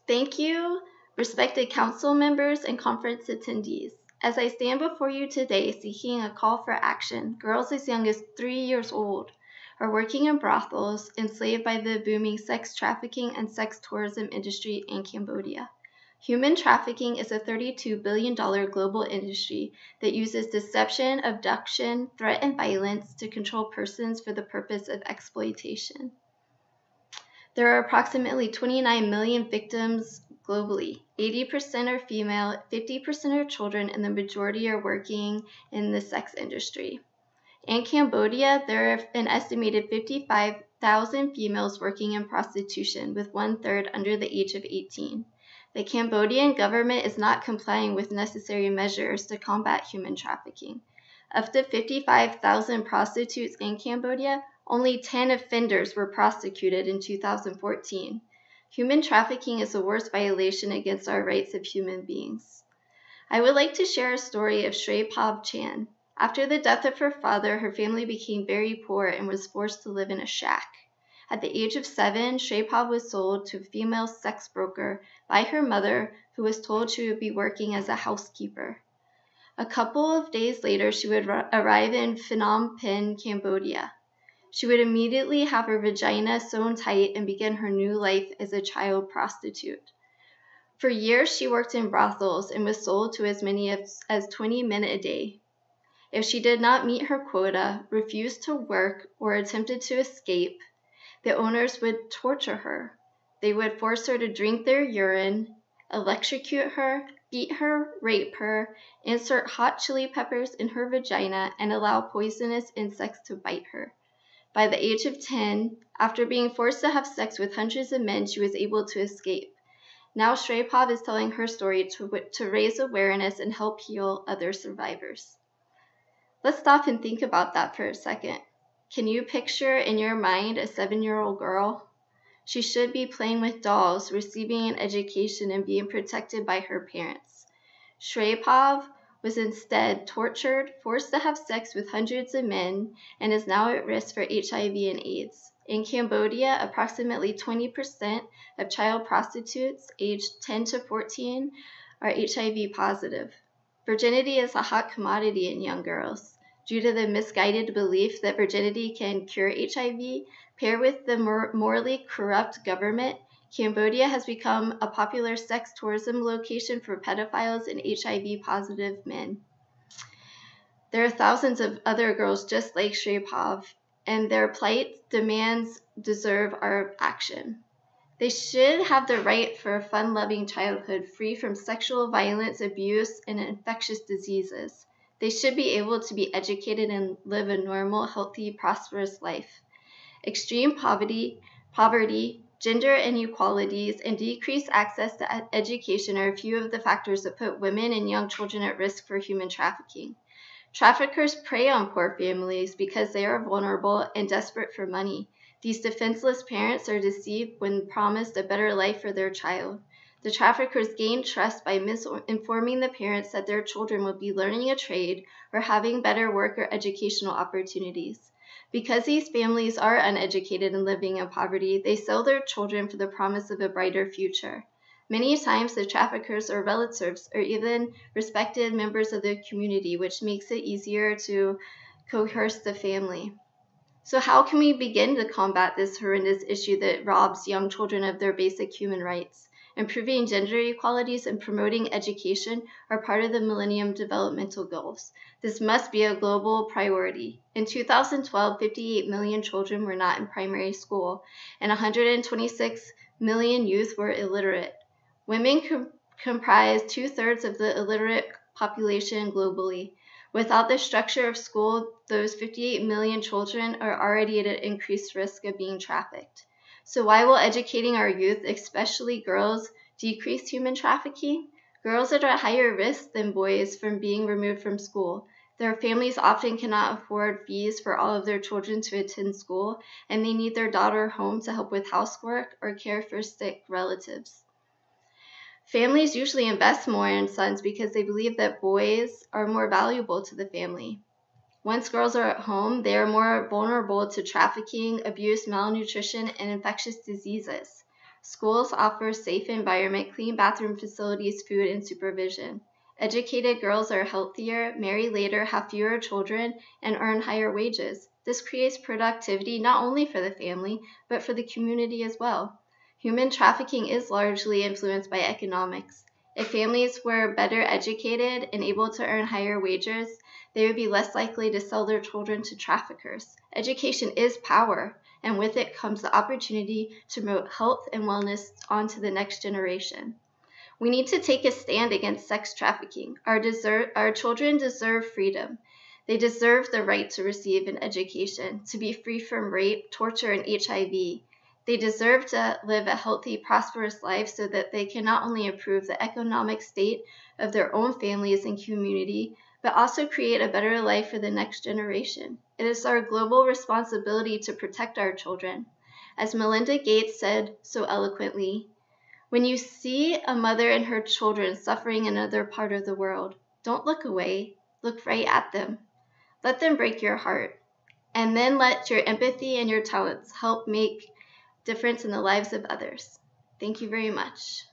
Thank you, respected council members and conference attendees. As I stand before you today seeking a call for action, girls as young as 3 years old are working in brothels, enslaved by the booming sex trafficking and sex tourism industry in Cambodia. Human trafficking is a $32 billion global industry that uses deception, abduction, threat, and violence to control persons for the purpose of exploitation. There are approximately 29 million victims globally. 80% are female, 50% are children, and the majority are working in the sex industry. In Cambodia, there are an estimated 55,000 females working in prostitution, with 1/3 under the age of 18. The Cambodian government is not complying with necessary measures to combat human trafficking. Of the 55,000 prostitutes in Cambodia, only 10 offenders were prosecuted in 2014. Human trafficking is the worst violation against our rights of human beings. I would like to share a story of Shrey Pav Chan. After the death of her father, her family became very poor and was forced to live in a shack. At the age of 7, Shrey Pav was sold to a female sex broker by her mother, who was told she would be working as a housekeeper. A couple of days later, she would arrive in Phnom Penh, Cambodia. She would immediately have her vagina sewn tight and begin her new life as a child prostitute. For years, she worked in brothels and was sold to as many as 20 men a day. If she did not meet her quota, refused to work, or attempted to escape, the owners would torture her. They would force her to drink their urine, electrocute her, beat her, rape her, insert hot chili peppers in her vagina, and allow poisonous insects to bite her. By the age of 10, after being forced to have sex with hundreds of men, she was able to escape. Now Shrey Pav is telling her story to raise awareness and help heal other survivors. Let's stop and think about that for a second. Can you picture in your mind a 7-year-old girl? She should be playing with dolls, receiving an education, and being protected by her parents. Shrey Pav was instead tortured, forced to have sex with hundreds of men, and is now at risk for HIV and AIDS. In Cambodia, approximately 20% of child prostitutes aged 10 to 14 are HIV positive. Virginity is a hot commodity in young girls. Due to the misguided belief that virginity can cure HIV, paired with the morally corrupt government, Cambodia has become a popular sex tourism location for pedophiles and HIV-positive men. There are thousands of other girls just like Shrey Pav, and their plight demands deserve our action. They should have the right for a fun-loving childhood free from sexual violence, abuse, and infectious diseases. They should be able to be educated and live a normal, healthy, prosperous life. Extreme poverty, gender inequalities, and decreased access to education are a few of the factors that put women and young children at risk for human trafficking. Traffickers prey on poor families because they are vulnerable and desperate for money. These defenseless parents are deceived when promised a better life for their child. The traffickers gain trust by misinforming the parents that their children will be learning a trade or having better work or educational opportunities. Because these families are uneducated and living in poverty, they sell their children for the promise of a brighter future. Many times, the traffickers are relatives or even respected members of the community, which makes it easier to coerce the family. So how can we begin to combat this horrendous issue that robs young children of their basic human rights? Improving gender equalities and promoting education are part of the Millennium Developmental Goals. This must be a global priority. In 2012, 58 million children were not in primary school, and 126 million youth were illiterate. Women comprise 2/3 of the illiterate population globally. Without the structure of school, those 58 million children are already at an increased risk of being trafficked. So why will educating our youth, especially girls, decrease human trafficking? Girls are at higher risk than boys from being removed from school. Their families often cannot afford fees for all of their children to attend school, and they need their daughter home to help with housework or care for sick relatives. Families usually invest more in sons because they believe that boys are more valuable to the family. Once girls are at home, they are more vulnerable to trafficking, abuse, malnutrition, and infectious diseases. Schools offer safe environment, clean bathroom facilities, food, and supervision. Educated girls are healthier, marry later, have fewer children, and earn higher wages. This creates productivity not only for the family, but for the community as well. Human trafficking is largely influenced by economics. If families were better educated and able to earn higher wages, they would be less likely to sell their children to traffickers. Education is power, and with it comes the opportunity to promote health and wellness onto the next generation. We need to take a stand against sex trafficking. Our children deserve freedom. They deserve the right to receive an education, to be free from rape, torture, and HIV. They deserve to live a healthy, prosperous life so that they can not only improve the economic state of their own families and community, but also create a better life for the next generation. It is our global responsibility to protect our children. As Melinda Gates said so eloquently, when you see a mother and her children suffering in another part of the world, don't look away, look right at them. Let them break your heart, and then let your empathy and your talents help make difference in the lives of others. Thank you very much.